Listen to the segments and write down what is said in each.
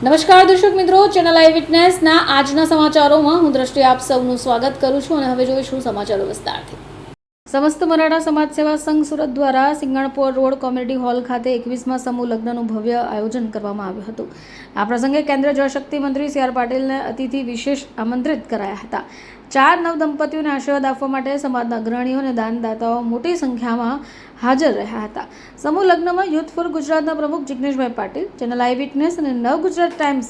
નમસ્કાર દર્શક મિત્રો, ચેનલ આઈ વિટનેસના આજના સમાચારોમાં હું દ્રષ્ટિ આપ સૌનું સ્વાગત કરું છું અને હવે જોઈશું સમાચારો વિસ્તારથી। સમસ્ત મરાઠા સમાજ સેવા સંઘ સુરત દ્વારા સિંગણપોર રોડ કોમ્યુનિટી હોલ ખાતે 21મા સમૂહ લગ્નનું ભવ્ય આયોજન કરવામાં આવ્યું હતું। આ પ્રસંગે કેન્દ્રીય જળશક્તિ મંત્રી સી આર પાટીલને અતિથિ વિશેષ આમંત્રિત કરાયા હતા। 4 નવદંપતીઓને આશીર્વાદ આપવા માટે સમાજના અગ્રણીઓ અને દાનદાતાઓ મોટી સંખ્યામાં હાજર રહ્યા હતા। સમૂહ લગ્નમાં યુથ ફોર ગુજરાતના પ્રમુખ જિગ્નેશભાઈ પાટીલ, ચેનલ આઈ વિટનેસ અને નવ ગુજરાત ટાઈમ્સ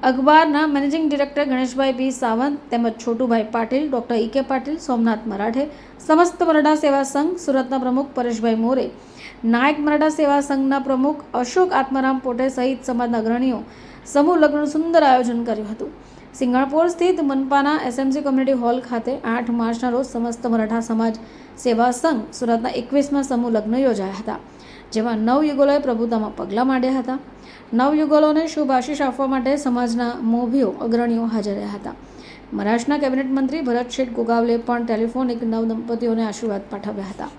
અખબારના managing director Ganeshbhai B Sawant તેમજ છોટુભાઈ પાટીલ, ડોક્ટર ઈ કે પાટીલ, સોમનાથ મરાઠે, સમસ્ત મરાઠા સેવા સંઘ સુરતના પ્રમુખ પરેશભાઈ મોરે, નાયક મરાઠા સેવા સંઘના પ્રમુખ અશોક આત્મારામ પોટે સહિત સમાજના અગ્રણીઓ સમૂહ લગ્નનું સુંદર આયોજન કર્યું હતું। સિંગણપોર સ્થિત મનપાના એસએમસી કોમ્યુનિટી હોલ ખાતે 8 માર્ચના રોજ સમસ્ત મરાઠા સમાજ સેવા સંઘ સુરતના 21મા સમૂહ લગ્ન યોજાયા હતા, જેમાં નવયુગલોએ પ્રભુતામાં પગલાં માંડ્યા હતા। નવયુગલોને શુભ આશીષ આપવા માટે સમાજના મોભીઓ અગ્રણીઓ હાજર રહ્યા હતા। મહારાષ્ટ્રના કેબિનેટ મંત્રી ભરત શેઠ ગોગાવલે પણ ટેલિફોનિક નવદંપતીઓને આશીર્વાદ પાઠવ્યા હતા।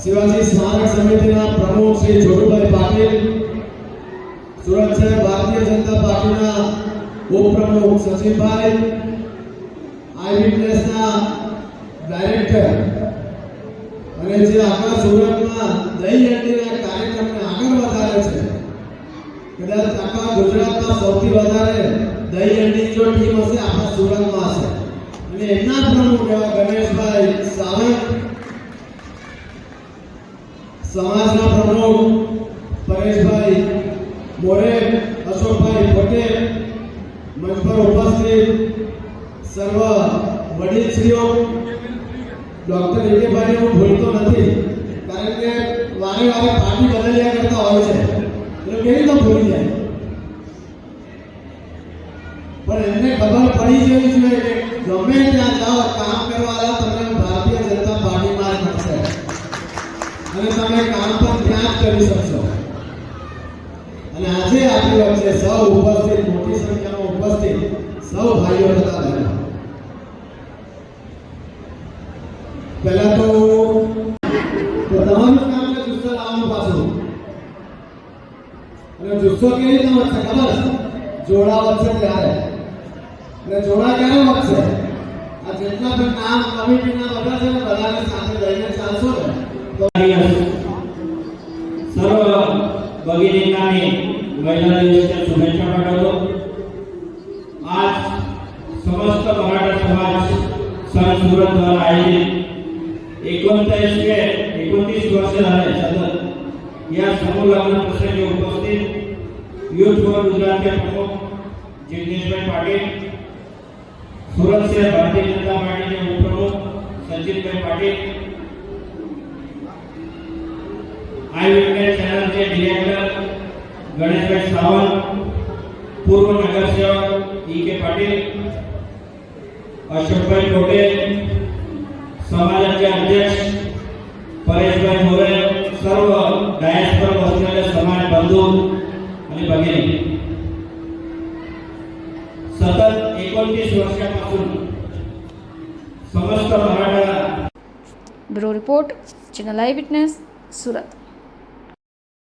शिवाजी स्मारक समिति प्रमुख श्री छोटूभाई पाटिल, सूरत शहर भारतीय जनता पार्टी उपप्रमुख सचिन भाई, आई विटनेस डायरेक्टर અને જે આખા સુરતમાં દહીં હંડીના કાર્યક્રમને આગળ વધારે છે, કદાચ આખા ગુજરાતમાં સૌથી વધારે દહીં હંડી જો ટીમ હશે આપણા સુરતમાં હશે અને એમના પ્રમુખ એવા ગણેશભાઈ સાવંત, समाजना प्रमुख परेशभाई मोरे, अशोकभाई पटेल, मंच पर उपस्थित सर्व वडीलश्रीओ, डॉक्टर ईके भाई હું ભૂલતો નથી કારણ કે વારે વારે પાર્ટી બદલ્યા કરતા હોય છે એટલે કેવી રીતે ભૂલી જાય, પણ એમને ખબર પડી જવી જોઈએ કે ગમે ત્યાં જાઓ કામ કરવાવાળા તમને ભારતીય જનતા પાર્ટીમાં મળશે અને તમે કામ પણ ત્યાં જ કરી શકશો। અને આજે આપણી વચ્ચે સૌ ઉપસ્થિત, મોટી સંખ્યામાં ઉપસ્થિત સૌ ભાઈઓ તથા બહેનો, પહેલા તો તમારું કામ છે જુસ્સો લાવવાનું પાછું, અને જુસ્સો કેવી રીતે વધશે ખબર? જોડા વધશે ત્યારે, અને જોડા ક્યારે વધશે? આ જેટલા પણ નામ કમિટીના બધા છે ને બધાને સાથે લઈને ચાલશો ને सर्व भगिनींनी महिला दिवसाच्या शुभेच्छा पाठवतो। आज समस्त मराठा समाज संघ सुरत द्वारा आयोजित 29 वर्ष झाले सतत या समूह लग्न प्रसंगी उपस्थित युथ फॉर गुजरात के प्रमुख जिग्नेशभाई पाटील, सूरत शहर भारतीय जनता पार्टी के उपप्रमुख सचिनभाई पाटील, आई विटनेस चैनल के डायरेक्टर गणेशभाई सावंत, पूर्व नगर सेवक ई के पाटील, अशोकभाई टोटे, समाजाचे अध्यक्ष परेशभाई मोरे, सर्व डायस पर बसलेले समाज बंधू आणि भगिनी, सतत 29 वर्षापासून समस्त Maratha. Bureau report, channel I witness, Surat.